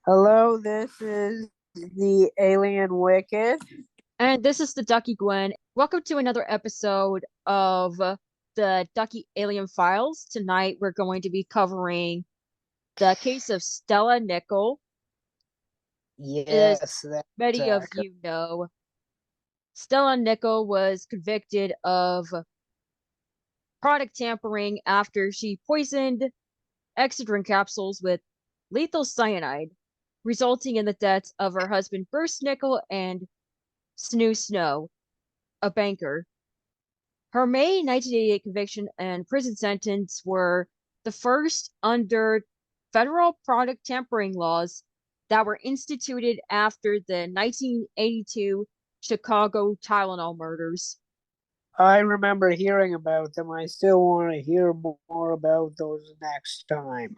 Hello, this is the Alien Wicked. And this is the Ducky Gwen. Welcome to another episode of the Ducky Alien Files. Tonight we're going to be covering the case of Stella Nickell. Yes, As that's many of you know, Stella Nickell was convicted of product tampering after she poisoned Excedrin capsules with lethal cyanide, resulting in the deaths of her husband Bruce Nickell and Snow, a banker. Her May 1988 conviction and prison sentence were the first under federal product tampering laws that were instituted after the 1982 Chicago Tylenol murders. I remember hearing about them. I still want to hear more about those next time.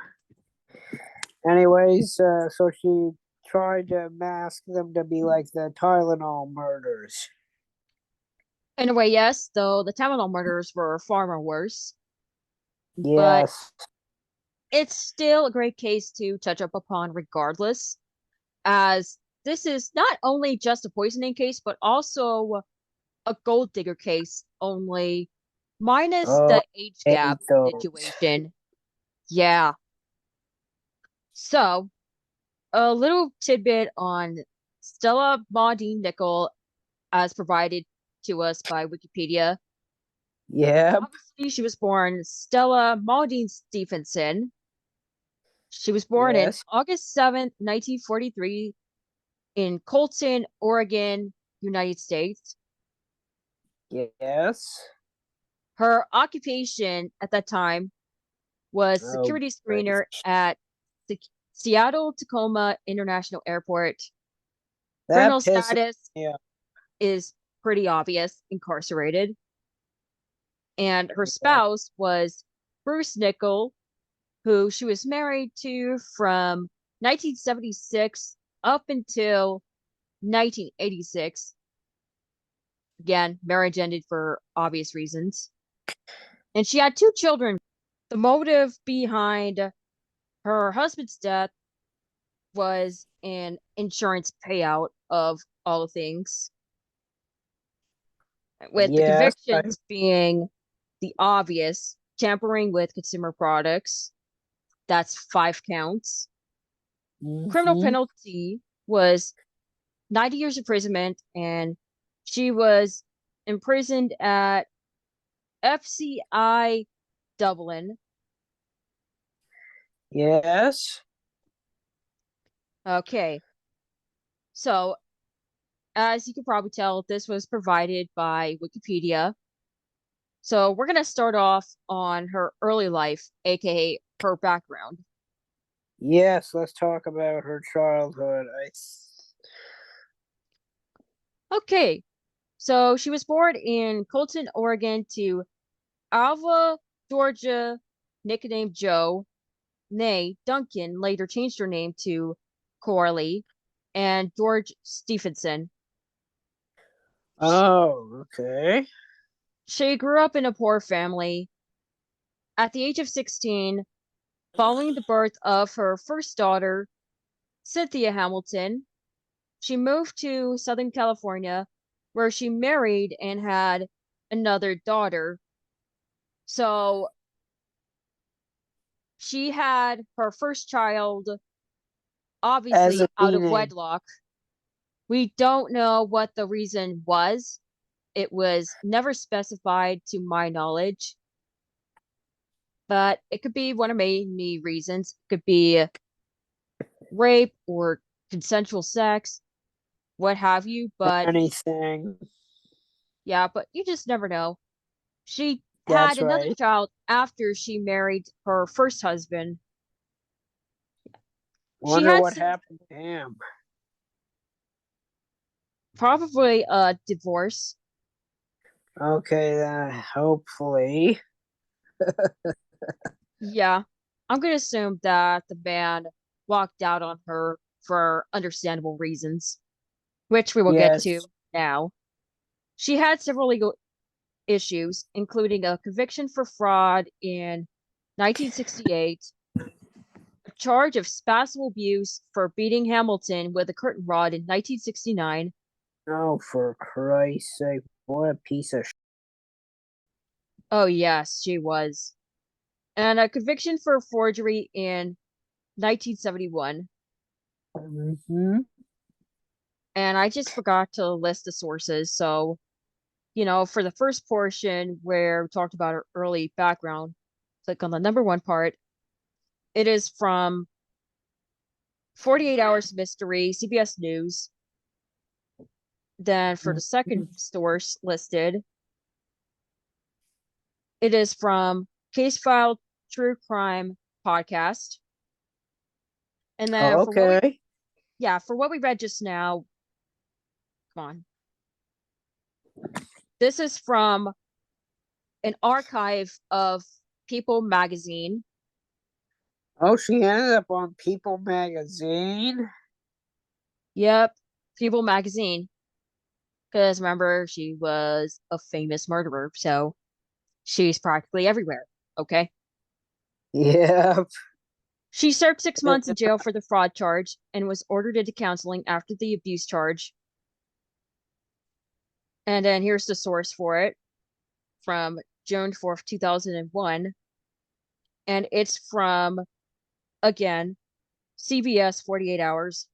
Anyways, so she tried to mask them to be like the Tylenol murders. In a way, yes, though the Tylenol murders were far more worse. But Yes. it's still a great case to touch up upon regardless, as this is not only just a poisoning case, but also a gold digger case, only minus Oh, the age gap those. situation. Yeah. So, a little tidbit on Stella Maudine Nickell, as provided to us by Wikipedia. Yep. Obviously, she was born Stella Maudine Stephenson. She was born in Yes. August 7th, 1943, in Colton, Oregon, United States. Yes. Her occupation at that time was security screener at the Seattle Tacoma International Airport. Criminal status is pretty obvious, incarcerated. And her spouse was Bruce Nickell, who she was married to from 1976 up until 1986. Again, marriage ended for obvious reasons. And she had 2 children. The motive behind her husband's death was an insurance payout of all things, with the convictions being the obvious tampering with consumer products. That's 5 counts. Criminal penalty was 90 years imprisonment, and she was imprisoned at FCI Dublin. Yes. Okay. So, as you can probably tell, this was provided by Wikipedia. So, we're going to start off on her early life, aka her background. Yes, let's talk about her childhood. Okay. So, she was born in Colton, Oregon to Alva Georgia, nicknamed Joe, nay Duncan, later changed her name to Coralie, and George Stephenson. Oh, okay. She grew up in a poor family. At the age of 16, following the birth of her first daughter, Cynthia Hamilton, she moved to Southern California, where she married and had another daughter. So she had her first child, obviously out of wedlock. We don't know what the reason was. It was never specified to my knowledge. But it could be one of many reasons. It could be rape or consensual sex, what have you. But anything. yeah, but you just never know. She had That's another right. child after she married her first husband. She Wonder had what some, happened to him. probably a divorce. Okay, hopefully. Yeah, I'm gonna assume that the man walked out on her for understandable reasons, which we will get Yes. to now. She had several legal issues, including a conviction for fraud in 1968, a charge of spousal abuse for beating Hamilton with a curtain rod in 1969. Oh, for Christ's sake, what a piece of Oh, yes, she was. And a conviction for forgery in 1971. Mm-hmm. And I just forgot to list the sources. So, for the first portion where we talked about her early background, click on the number one part. It is from 48 Hours Mystery, CBS News. Then for the second source listed, it is from Casefile True Crime Podcast. And then Okay. for what we read just now, come on. This is from an archive of People magazine. Oh, she ended up on People magazine. Yep, People magazine. Because remember, she was a famous murderer, so she's practically everywhere. Okay. Yep. She served 6 months in jail for the fraud charge and was ordered into counseling after the abuse charge. And then here's the source for it from June 4th, 2001. And it's from, again, CBS 48 Hours.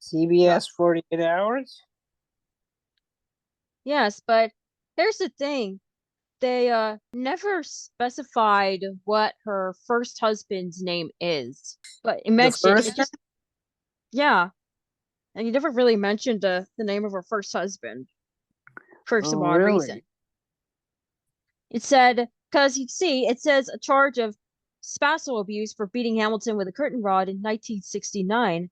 CBS 48 Hours. Yes, but here's the thing. They never specified what her first husband's name is. But it The mentioned it first. just yeah. And he never really mentioned the name of her first husband for Oh, some odd reason. really? It said, because you see, it says a charge of spousal abuse for beating Hamilton with a curtain rod in 1969.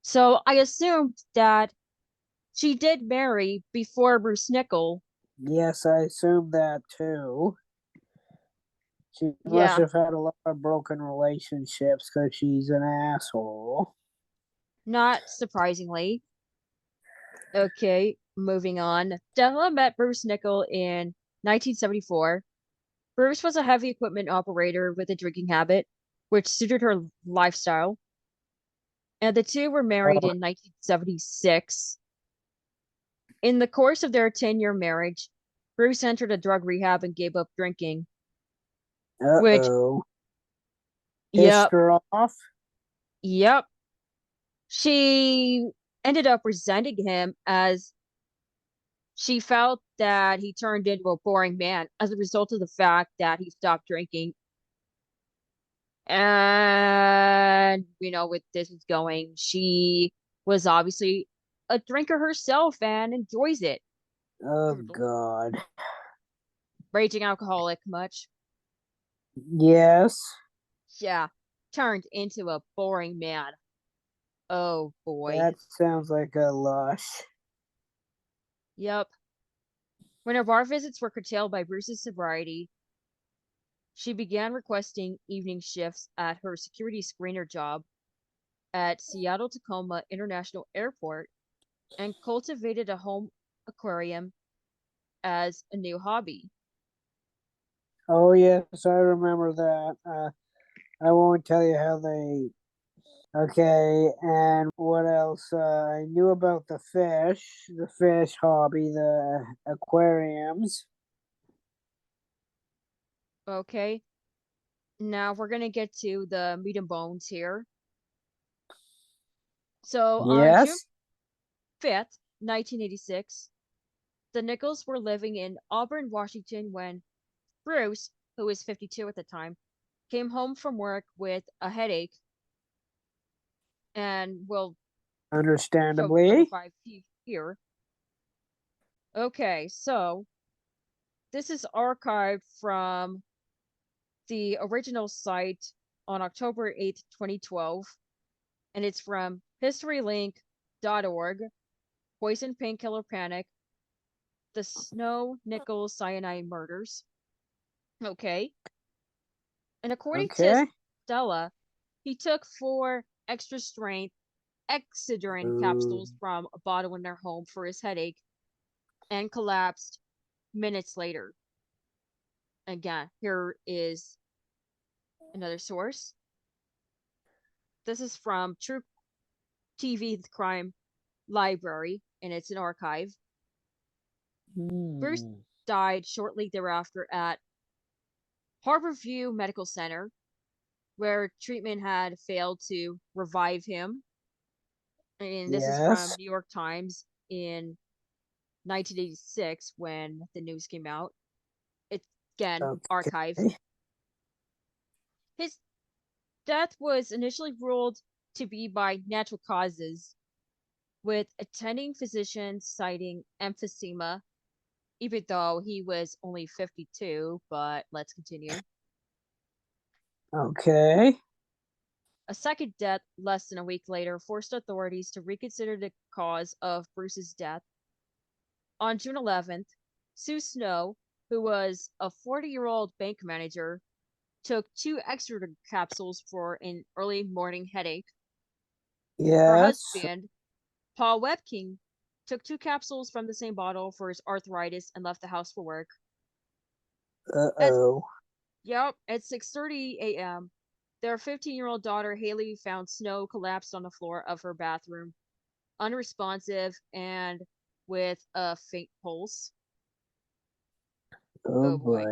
So I assumed that she did marry before Bruce Nickell. Yes, I assume that too. She must Yeah, have had a lot of broken relationships because she's an asshole. not surprisingly. Okay, moving on. Stella met Bruce Nickell in 1974. Bruce was a heavy equipment operator with a drinking habit, which suited her lifestyle, and the two were married Oh, in 1976. In the course of their 10-year marriage, Bruce entered a drug rehab and gave up drinking, which, uh-oh. Pissed yep, her off? yep. She ended up resenting him as she felt that he turned into a boring man as a result of the fact that he stopped drinking. And, with this is going, she was obviously a drinker herself and enjoys it. Oh, Brutal. God. Raging alcoholic, much. Yes. Yeah, turned into a boring man. Oh boy. That sounds like a lush. Yep. When her bar visits were curtailed by Bruce's sobriety, she began requesting evening shifts at her security screener job at Seattle Tacoma International Airport and cultivated a home aquarium as a new hobby. Oh, yes, I remember that. I won't tell you how they. Okay, and what else? I knew about the fish hobby, the aquariums. Okay, now we're gonna get to the meat and bones here. So on June Yes. 5th, 1986, the Nickells were living in Auburn, Washington when Bruce, who was 52 at the time, came home from work with a headache and will show number Understandably. five here. Okay, so This is archived from the original site on October 8th, 2012, and it's from historylink.org, Poison Painkiller Panic, the Snow Nickell Cyanide Murders. Okay. And according to Okay. Stella, he took 4 extra strength Excedrin capsules from a bottle in their home for his headache and collapsed minutes later. Again, here is another source. This is from True TV Crime Library, and it's an archive. Bruce died shortly thereafter at Harborview Medical Center, where treatment had failed to revive him. And this is from Yes. New York Times in 1986 when the news came out. It's again archive. Okay. His death was initially ruled to be by natural causes, with attending physicians citing emphysema, even though he was only 52. But let's continue. Okay. A second death less than a week later forced authorities to reconsider the cause of Bruce's death. On June 11th, Sue Snow, who was a 40-year-old bank manager, took 2 extra capsules for an early morning headache. Her Yes. husband, Paul Webking, took 2 capsules from the same bottle for his arthritis and left the house for work. Uh-oh. At 6:30 a.m., their 15-year-old daughter Haley found Snow collapsed on the floor of her bathroom, unresponsive and with a faint pulse. Oh Oh boy.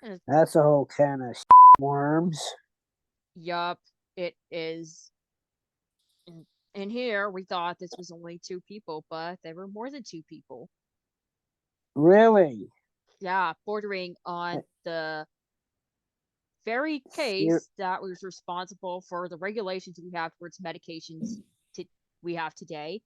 boy. That's a whole can of worms. Yup, it is. And here we thought this was only 2 people, but there were more than 2 people. Really? Yeah, bordering on the very You're, case that was responsible for the regulations we have towards medications we have today.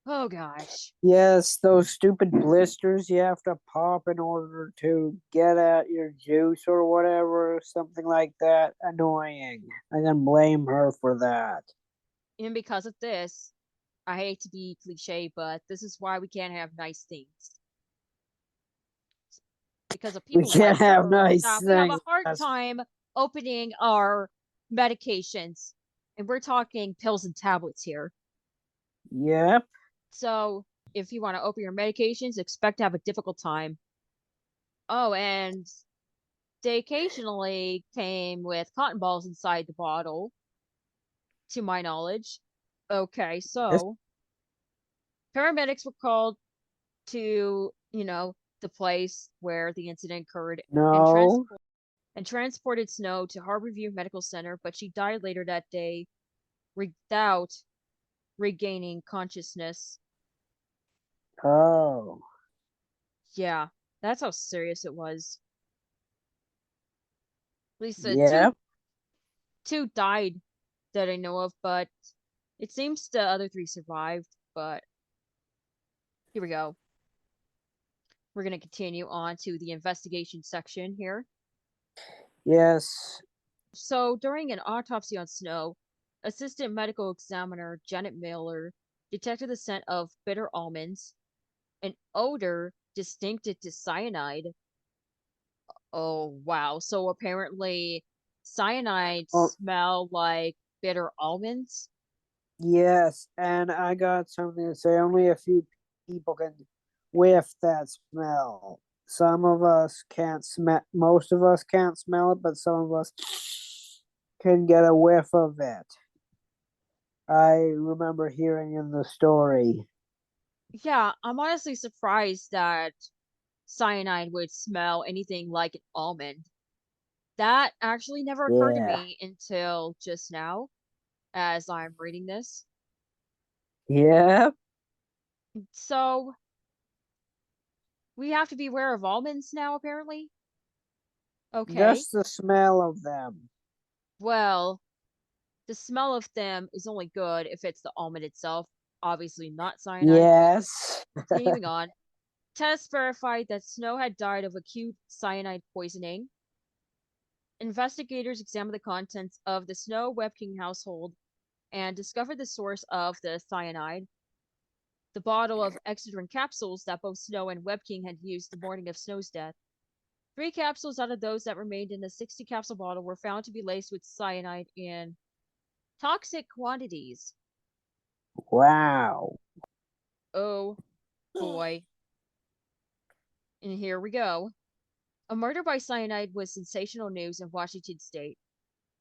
Oh gosh. yes, those stupid blisters you have to pop in order to get at your juice or whatever, something like that. Annoying. I can blame her for that. And because of this, I hate to be cliche, but this is why we can't have nice things. Because of We people can't like have her, nice we have a things. hard time opening our medications. And we're talking pills and tablets here. Yep. So if you want to open your medications, expect to have a difficult time. Oh, and they occasionally came with cotton balls inside the bottle, to my knowledge. Okay, Yes. so paramedics were called to, the place where the incident occurred and No. transported Snow to Harborview Medical Center, but she died later that day without regaining consciousness. Oh. Yeah, that's how serious it was. At least Yep. two died that I know of, but it seems the other 3 survived. But here we go. We're going to continue on to the investigation section here. Yes. So during an autopsy on Snow, assistant medical examiner Janet Miller detected the scent of bitter almonds, an odor distinctive to cyanide. Oh, wow. So apparently cyanide Oh, smell like bitter almonds? yes. And I got something to say. Only a few people can whiff that smell. Some of us can't smell, most of us can't smell it, but some of us can get a whiff of it. I remember hearing in the story. Yeah, I'm honestly surprised that cyanide would smell anything like an almond. That actually never occurred to Yeah. me until just now as I'm reading this. Yeah. So we have to be aware of almonds now, apparently. Okay. Just the smell of them. Well, the smell of them is only good if it's the almond itself. Obviously not cyanide, but Yes. continuing on. Tests verified that Snow had died of acute cyanide poisoning. Investigators examined the contents of the Snow Webking household and discovered the source of the cyanide, the bottle of Excedrin capsules that both Snow and Webking had used the morning of Snow's death. 3 capsules out of those that remained in the 60 capsule bottle were found to be laced with cyanide in toxic quantities. Wow. Oh boy. And here we go. A murder by cyanide was sensational news in Washington state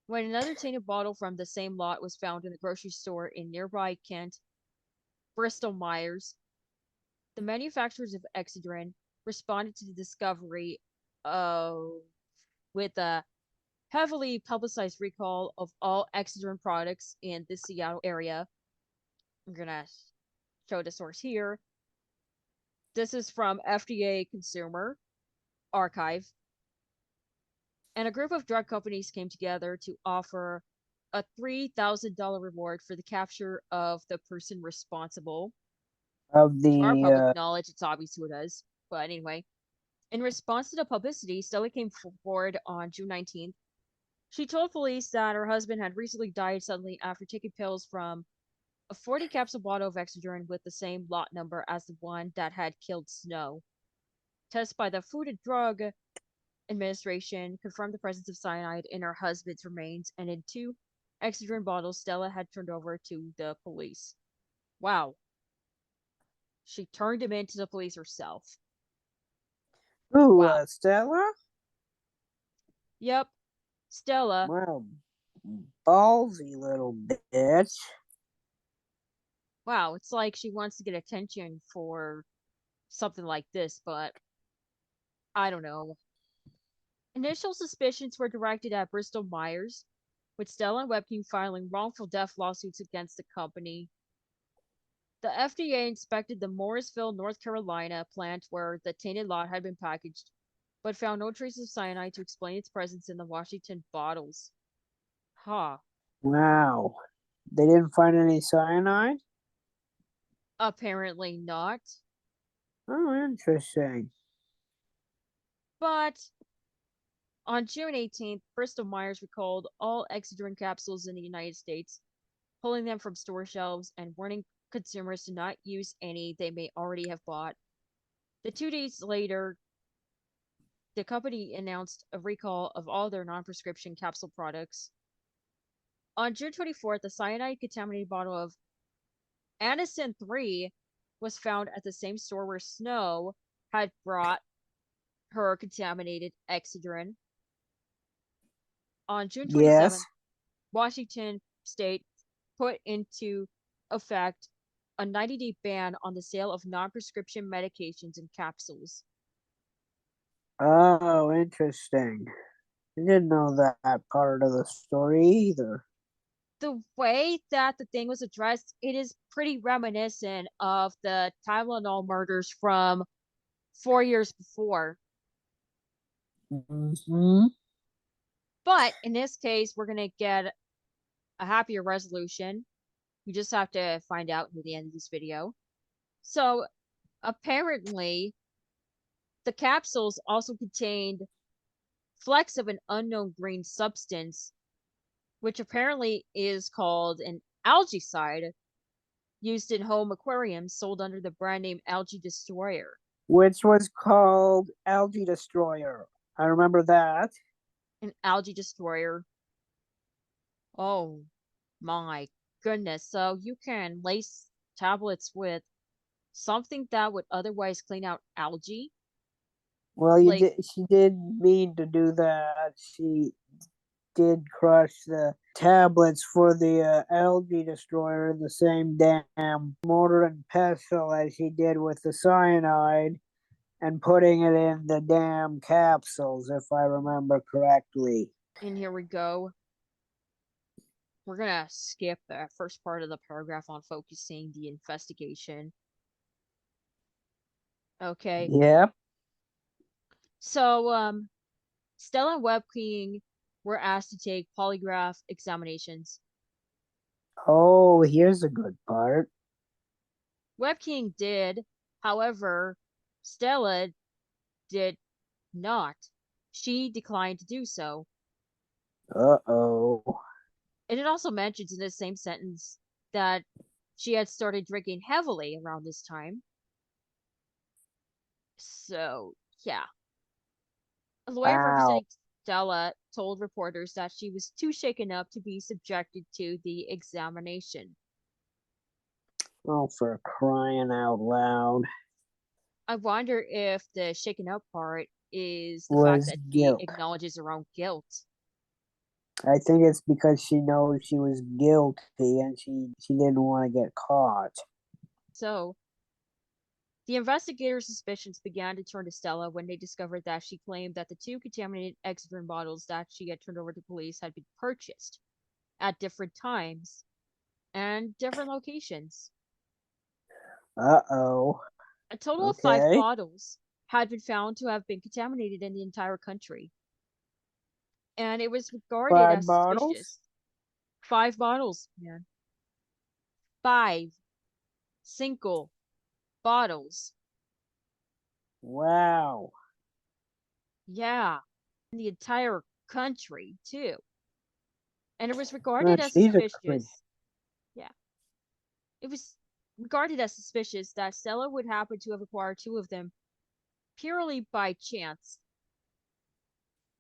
when another tainted bottle from the same lot was found in a grocery store in nearby Kent, Bristol Myers. The manufacturers of Excedrin responded to the discovery of with a heavily publicized recall of all Excedrin products in the Seattle area. I'm gonna show the source here. This is from FDA Consumer Archive. And a group of drug companies came together to offer a $3,000 reward for the capture of the person responsible. Of To our public the, knowledge, it's obvious who it is. But anyway, in response to the publicity, Stella came forward on June 19th. She told police that her husband had recently died suddenly after taking pills from a 40 capsule bottle of Excedrin with the same lot number as the one that had killed Snow. Tests by the Food and Drug Administration confirmed the presence of cyanide in her husband's remains and in 2 Excedrin bottles Stella had turned over to the police. Wow. She turned him into the police herself. ooh, Wow. Stella? Yep. Stella. Wow. Ballsy little bitch. Wow. It's like she wants to get attention for something like this, but I don't know. Initial suspicions were directed at Bristol Myers, with Stella and Webking filing wrongful death lawsuits against the company. The FDA inspected the Morrisville, North Carolina plant where the tainted lot had been packaged, but found no traces of cyanide to explain its presence in the Washington bottles. Huh. Wow. They didn't find any cyanide? Apparently not. Oh, interesting. But on June 18th, Bristol Myers recalled all Excedrin capsules in the United States, pulling them from store shelves and warning consumers to not use any they may already have bought. 2 days later, the company announced a recall of all their non-prescription capsule products. On June 24th, a cyanide-contaminated bottle of Innocent 3 was found at the same store where Snow had brought her contaminated Excedrin. On June Yes. 27th, Washington State put into effect a 90-day ban on the sale of non-prescription medications and capsules. Oh, interesting. I didn't know that part of the story either. The way that the thing was addressed, it is pretty reminiscent of the Tylenol murders from 4 years before. Mm-hmm. But in this case, we're going to get a happier resolution. You just have to find out near the end of this video. So apparently, the capsules also contained flecks of an unknown green substance, which apparently is called an algicide, used in home aquariums sold under the brand name Algae Destroyer. Which was called Algae Destroyer. I remember that. An algae destroyer. Oh my goodness. So you can lace tablets with something that would otherwise clean out algae. Well, Like, she did mean to do that. She did crush the tablets for the algae destroyer in the same damn mortar and pestle as she did with the cyanide and putting it in the damn capsules, if I remember correctly. and here we go. We're gonna skip the first part of the paragraph on focusing the investigation. Okay. Yep. So, Stella and Webking were asked to take polygraph examinations. Oh, here's a good part. Webking did, however, Stella did not. She declined to do so. Uh-oh. And it also mentions in this same sentence that she had started drinking heavily around this time. So, yeah. A lawyer Wow. representing Stella told reporters that she was too shaken up to be subjected to the examination. Oh, for crying out loud. I wonder if the shaken up part is the fact Was that she guilt. acknowledges her own guilt. I think it's because she knows she was guilty and she didn't want to get caught. So, the investigators' suspicions began to turn to Stella when they discovered that she claimed that the two contaminated Excedrin bottles that she had turned over to police had been purchased at different times and different locations. Uh-oh. A total of 5 Okay. bottles had been found to have been contaminated in the entire country, and it was regarded 5 as bottles? suspicious. 5 bottles, man. 5 single bottles. Wow. Yeah, in the entire country, too. And it was Oh, regarded as she's a crazy. suspicious. Yeah. It was regarded as suspicious that Stella would happen to have acquired 2 of them purely by chance.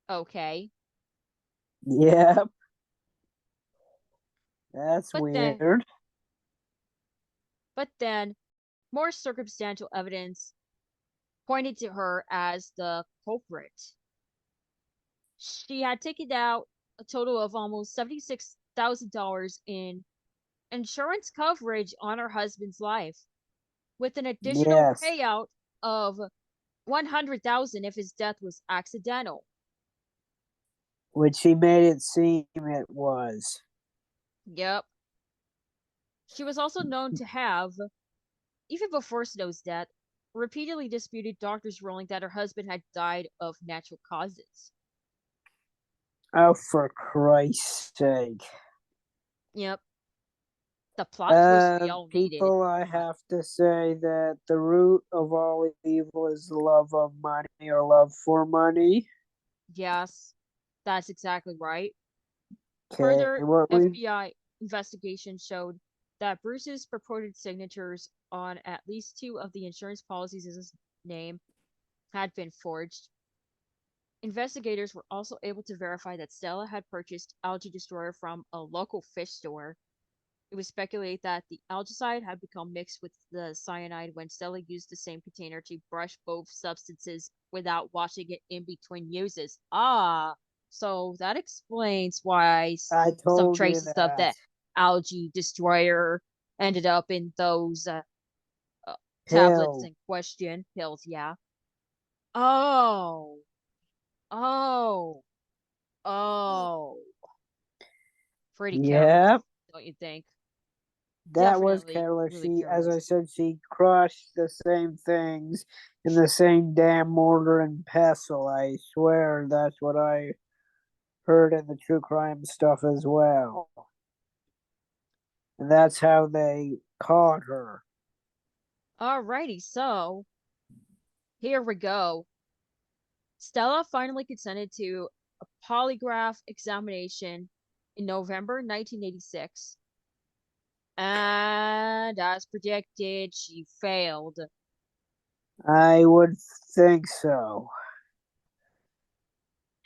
Okay. Yep. That's But then weird. but then more circumstantial evidence pointed to her as the culprit. She had taken out a total of almost $76,000 in insurance coverage on her husband's life, with an additional Yes. payout of 100,000 if his death was accidental. Which she made it seem it was. Yep. She was also known to have, even before Snow's death, repeatedly disputed doctors' ruling that her husband had died of natural causes. Oh, for Christ's sake. Yep. The plot twist we all needed. People, I But have to say that the root of all evil is the love of money or love for money. yes, that's exactly right. Okay, Further what we FBI investigation showed that Bruce's purported signatures on at least 2 of the insurance policies in his name had been forged. Investigators were also able to verify that Stella had purchased algae destroyer from a local fish store. It was speculated that the algicide had become mixed with the cyanide when Stella used the same container to brush both substances without washing it in between uses. Ah, so that explains why I some told you traces of that the algae destroyer ended up in those uh, tablets pill. in question. Pills, yeah. Oh, oh, oh. Pretty careless, Yep, don't you think? that was Definitely careless. really She, as I careless. said, she crushed the same things in the same damn mortar and pestle. I swear that's what I heard in the true crime stuff as well. And that's how they caught her. Alrighty, so here we go. Stella finally consented to a polygraph examination in November 1986. And as predicted, she failed. I would think so.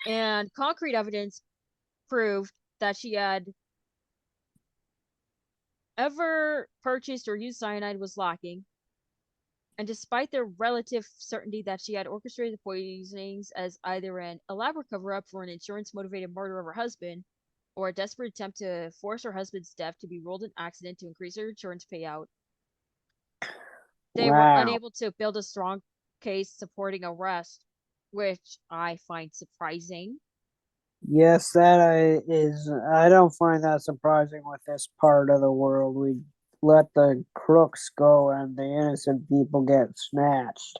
And concrete evidence proved that she had ever purchased or used cyanide was lacking. And despite their relative certainty that she had orchestrated the poisonings as either an elaborate cover up for an insurance motivated murder of her husband or a desperate attempt to force her husband's death to be ruled an accident to increase her insurance payout, they were Wow. unable to build a strong case supporting arrest, which I find surprising. Yes, is. I don't find that surprising with this part of the world. We let the crooks go and the innocent people get snatched.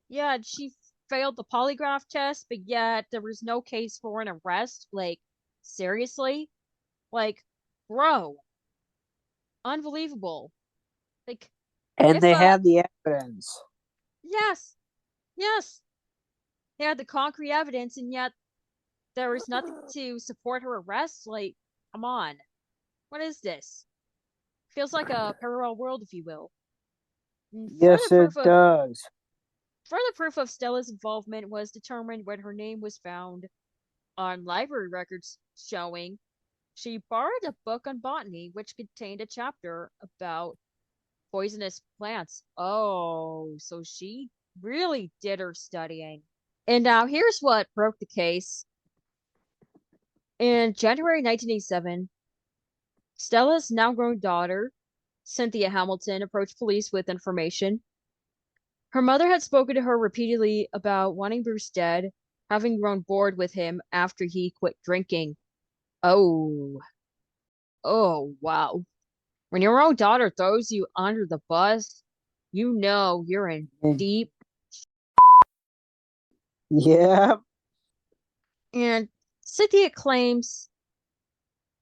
Yeah, she failed the polygraph test, but yet there was no case for an arrest. Like, seriously? Like, bro, unbelievable. Like, And if they had the evidence. Yes, yes. They had the concrete evidence, and yet there was nothing to support her arrest. Like, come on. What is this? Feels like a parallel world, if you will. And Yes, it does. further proof of Stella's involvement was determined when her name was found on library records showing she borrowed a book on botany which contained a chapter about poisonous plants. Oh, so she really did her studying. And now here's what broke the case. In January 1987, Stella's now grown daughter, Cynthia Hamilton, approached police with information. Her mother had spoken to her repeatedly about wanting Bruce dead, having grown bored with him after he quit drinking. Oh, oh, wow. When your own daughter throws you under the bus, you know you're in deep. Yeah. And Cynthia claims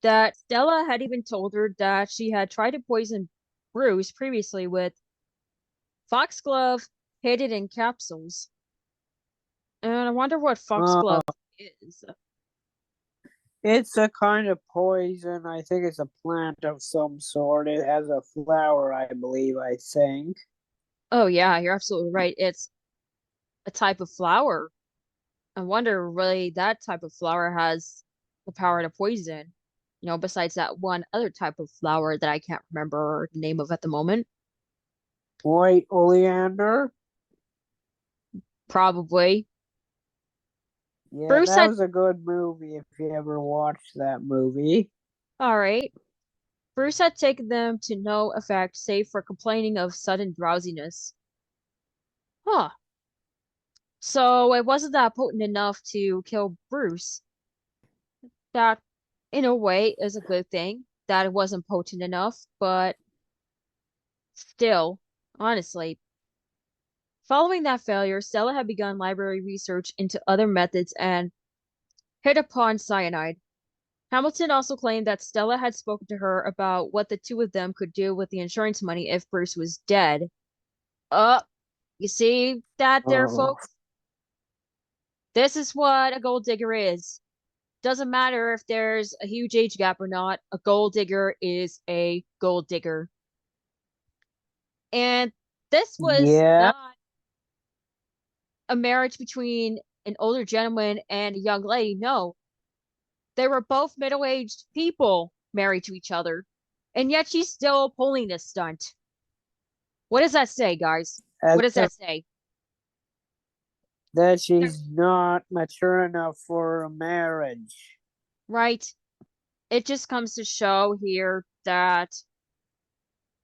that Stella had even told her that she had tried to poison Bruce previously with foxglove hidden in capsules. And I wonder what foxglove is. It's a kind of poison. I think it's a plant of some sort. It has a flower, I believe, I think. Oh, yeah, you're absolutely right. It's a type of flower. I wonder really that type of flower has the power to poison. Besides that one other type of flower that I can't remember the name of at the moment. White oleander? Probably. Yeah, Bruce that had, was a good movie if you ever watched that movie. all right. Bruce had taken them to no effect save for complaining of sudden drowsiness. Huh. So it wasn't that potent enough to kill Bruce. That, in a way, is a good thing that it wasn't potent enough, but still, honestly. Following that failure, Stella had begun library research into other methods and hit upon cyanide. Hamilton also claimed that Stella had spoken to her about what the two of them could do with the insurance money if Bruce was dead. Uh, you see that there, Oh, folks? This is what a gold digger is. Doesn't matter if there's a huge age gap or not, a gold digger is a gold digger. And this was yeah. not a marriage between an older gentleman and a young lady. No, they were both middle aged people married to each other. And yet she's still pulling this stunt. What does that say, guys? What does that say? That she's not mature enough for a marriage. Right? It just comes to show here that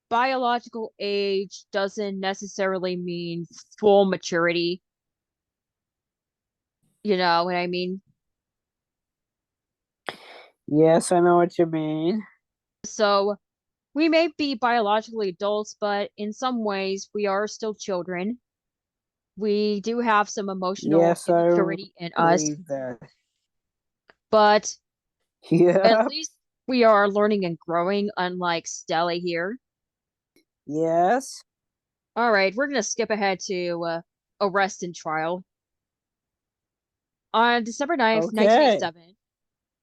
biological age doesn't necessarily mean full maturity. You know what I mean? Yes, I know what you mean. So we may be biologically adults, but in some ways we are still children. We do have some emotional Yes, I immaturity in us, believe that. but at Yeah. least we are learning and growing, unlike Stella here. Yes. All right, we're going to skip ahead to arrest and trial. On December 9th, Okay. 1987,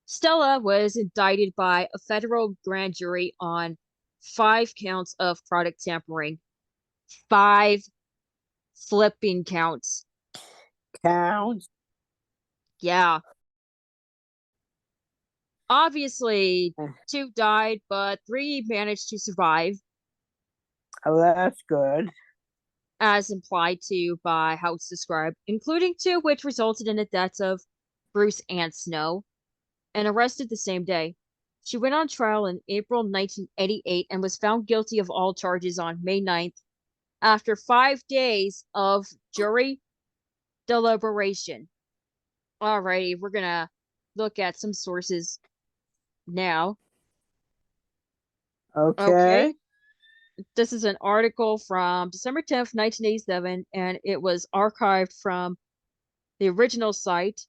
Stella was indicted by a federal grand jury on 5 counts of product tampering. 5 flipping counts. Count. Yeah. Obviously, Oh, 2 died, but 3 managed to survive, that's good. as implied to by how it's described, including 2 which resulted in the deaths of Bruce and Snow, and arrested the same day. She went on trial in April 1988 and was found guilty of all charges on May 9th after 5 days of jury deliberation. Alrighty, we're gonna look at some sources now. Okay. Okay. This is an article from December 10th, 1987, and it was archived from the original site.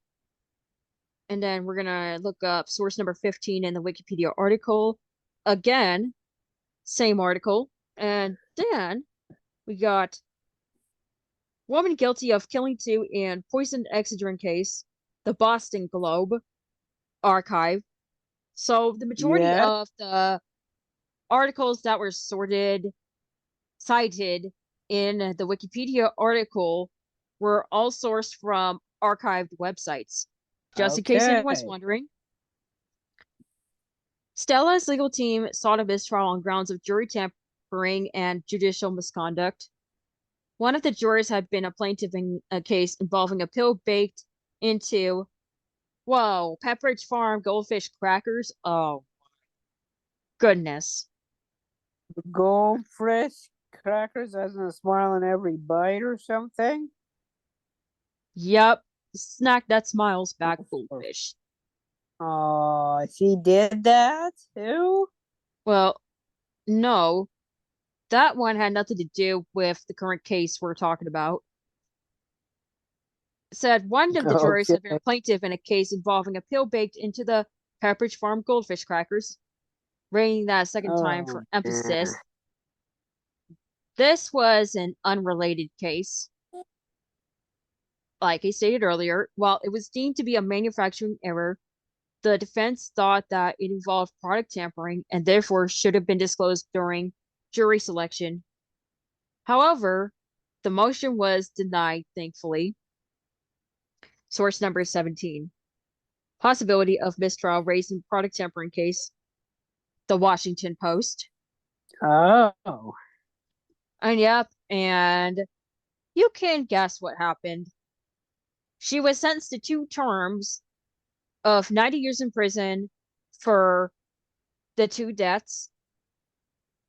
And then we're gonna look up source number 15 in the Wikipedia article. Again, same article. And then we got Woman guilty of killing two in poisoned Excedrin case, the Boston Globe archive. So the majority Yes. of the articles that were cited in the Wikipedia article were all sourced from archived websites. Just in case anyone's Okay. wondering, Stella's legal team sought a mistrial on grounds of jury tampering and judicial misconduct. One of the jurors had been a plaintiff in a case involving a pill baked into, whoa, Pepperidge Farm goldfish crackers. Oh, goodness. Goldfish crackers as in a smile in every bite or something? Yep. Snack that smiles back goldfish. Oh, she did that too? Well, no, that one had nothing to do with the current case we're talking about. Said one of the jurors Okay. had been a plaintiff in a case involving a pill baked into the Pepperidge Farm goldfish crackers, rating that a second time Oh, for man. emphasis. This was an unrelated case. Like I stated earlier, while it was deemed to be a manufacturing error, the defense thought that it involved product tampering and therefore should have been disclosed during jury selection. However, the motion was denied, thankfully. Source number 17. Possibility of mistrial raised in product tampering case. The Washington Post. Oh. And yep, and you can guess what happened. She was sentenced to 2 terms of 90 years in prison for the 2 deaths,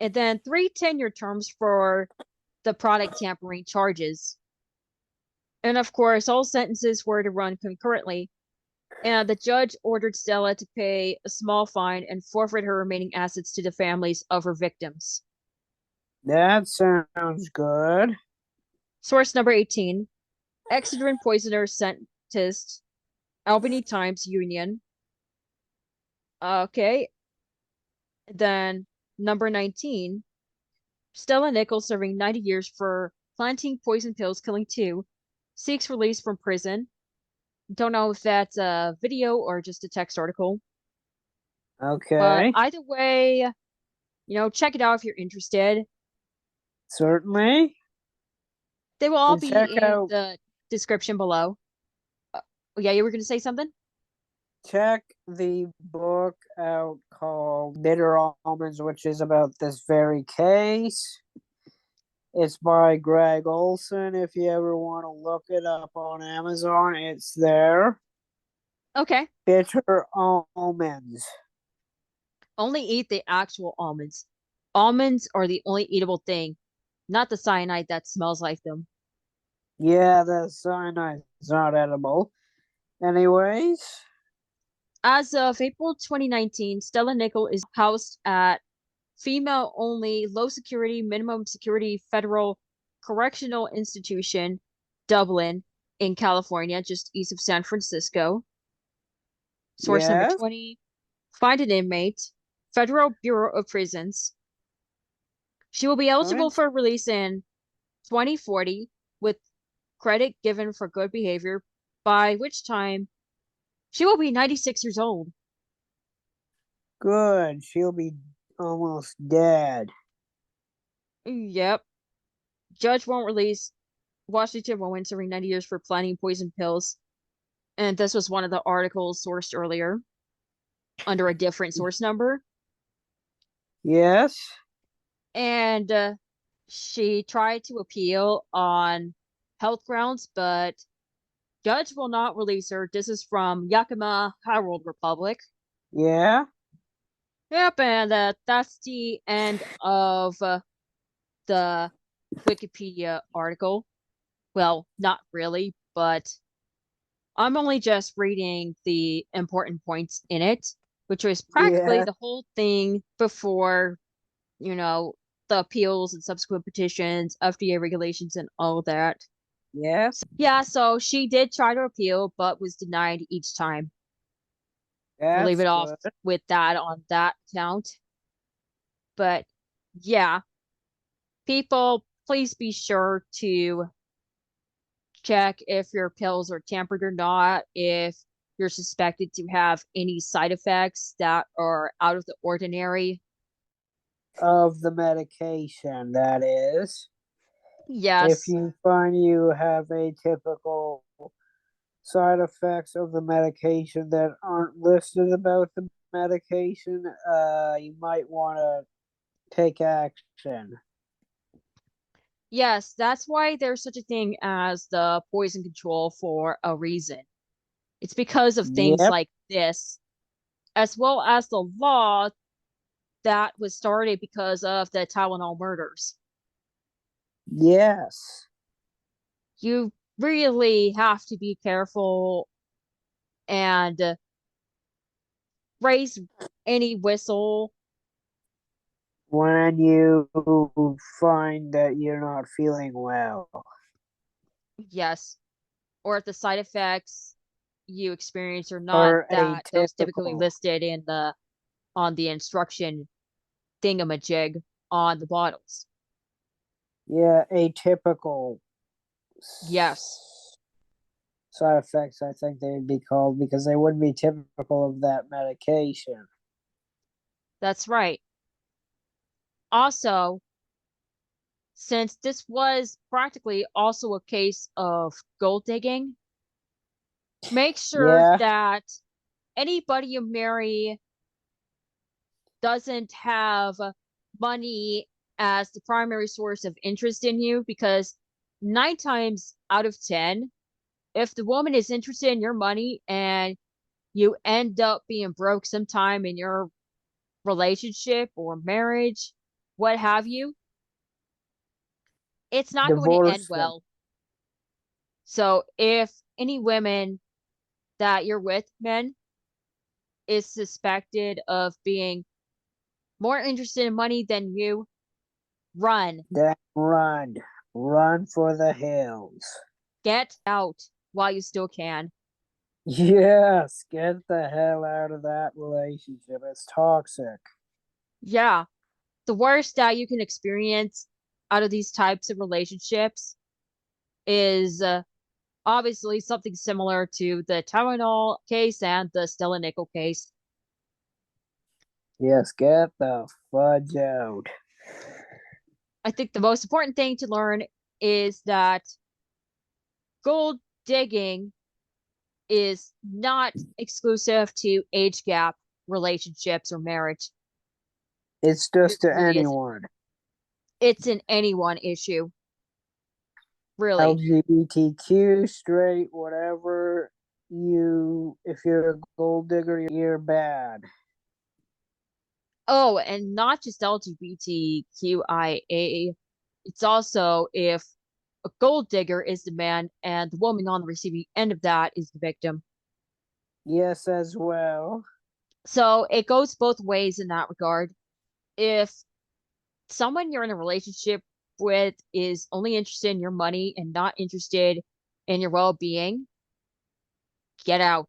and then 3 tenure terms for the product tampering charges. And of course, all sentences were to run concurrently. And the judge ordered Stella to pay a small fine and forfeit her remaining assets to the families of her victims. That sounds good. Source number 18. Excedrin poisoner sentenced, Albany Times Union. Okay. Then number 19. Stella Nickell, serving 90 years for planting poison pills, killing two, seeks release from prison. Don't know if that's a video or just a text article. But Okay. either way, check it out if you're interested. Certainly. They will all And check be in out the description below. Yeah, you were going to say something? check the book out called Bitter Almonds, which is about this very case. It's by Greg Olson. If you ever want to look it up on Amazon, it's there. Okay. Bitter Almonds. Only eat the actual almonds. Almonds are the only eatable thing, not the cyanide that smells like them. Yeah, the cyanide is not edible. Anyways, As of April 2019, Stella Nickell is housed at female only, low security, minimum security federal correctional institution, Dublin, in California, just east of San Francisco. Source number yes. 20. Find an inmate, Federal Bureau of Prisons. She will be eligible for release in 2040 with credit given for good behavior, by which time she will be 96 years old. Good. She'll be almost dead. Yep. Judge won't release Washington woman serving 90 years for planting poison pills. And this was one of the articles sourced earlier under a different source number. Yes. And she tried to appeal on health grounds, but judge will not release her. This is from Yakima Herald Republic. Yeah. Yep, and that's the end of the Wikipedia article. Well, not really, but I'm only just reading the important points in it, which was practically Yeah. the whole thing before, the appeals and subsequent petitions, FDA regulations, and all that. Yes. Yeah, so she did try to appeal, but was denied each time. We'll leave That's it off good. with that on that count. But yeah, people, please be sure to check if your pills are tampered or not, if you're suspected to have any side effects that are out of the ordinary. Of the medication, that is. If Yes, you find you have atypical side effects of the medication that aren't listed about the medication, you might want to take action. yes, that's why there's such a thing as the poison control for a reason. It's because of things Yep, like this, as well as the law that was started because of the Tylenol murders. yes. You really have to be careful and raise any whistle. When you find that you're not feeling well. Yes, or if the side effects you experience are not Or that those typically atypical. listed in the on the instruction thingamajig on the bottles. Yeah, atypical Yes, side effects, I think they'd be called, because they wouldn't be typical of that medication. that's right. Also, since this was practically also a case of gold digging, make sure Yeah, that anybody you marry doesn't have money as the primary source of interest in you, because 9 times out of 10, if the woman is interested in your money and you end up being broke sometime in your relationship or marriage, what have you, it's not going to end divorce them. well. So if any women that you're with, men, is suspected of being more interested in money than you, run. Then run. Run for the hills. Get out while you still can. Yes, get the hell out of that relationship. It's toxic. Yeah, the worst that you can experience out of these types of relationships is obviously something similar to the Tylenol case and the Stella Nickell case. Yes, get the fudge out. I think the most important thing to learn is that gold digging is not exclusive to age gap relationships or marriage. It's It just to really isn't. anyone. It's an anyone issue, really. LGBTQ, straight, whatever. If you're a gold digger, you're bad. Oh, and not just LGBTQIA. It's also if a gold digger is the man and the woman on the receiving end of that is the victim. Yes, as well. So it goes both ways in that regard. If someone you're in a relationship with is only interested in your money and not interested in your well being, get out.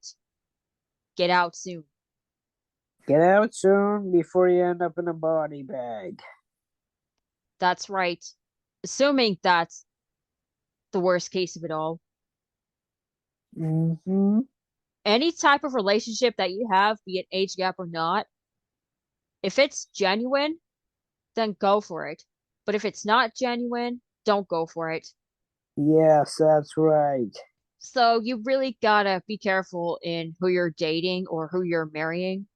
Get out soon. Get out soon before you end up in a body bag. That's right. Assuming that's the worst case of it all. Mm-hmm. Any type of relationship that you have, be it age gap or not, if it's genuine, then go for it. But if it's not genuine, don't go for it. Yes, that's right. So you really gotta be careful in who you're dating or who you're marrying.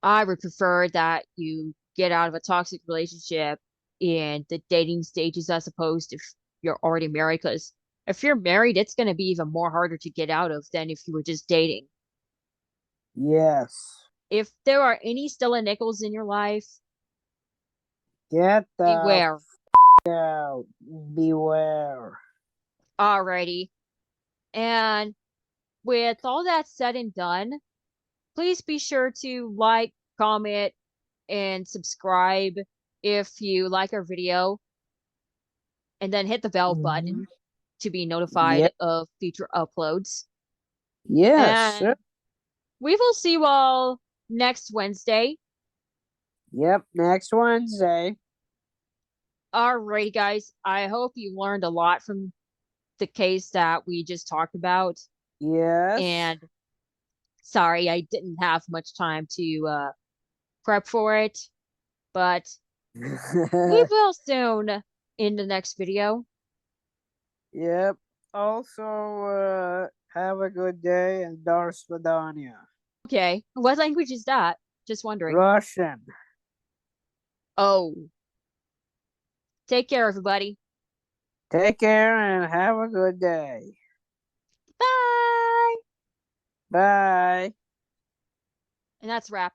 I would prefer that you get out of a toxic relationship in the dating stages as opposed to if you're already married. Because if you're married, it's going to be even more harder to get out of than if you were just dating. Yes. If there are any Stella Nickels in your life, Get the beware. out. Beware. Alrighty. And with all that said and done, please be sure to like, comment, and subscribe if you like our video, and then hit the bell Mm-hmm. button to be notified Yep. of future uploads. Yes, sir. And we will see you all next Wednesday. Yep. Next Wednesday. Alrighty, guys. I hope you learned a lot from the case that we just talked about. Yes. And sorry, I didn't have much time to prep for it, but we will soon in the next video. Yep. Also, have a good day and Dars Vidania. Okay, what language is that? Just wondering. Russian. Oh, take care, everybody. Take care and have a good day. Bye. Bye. And that's wrap.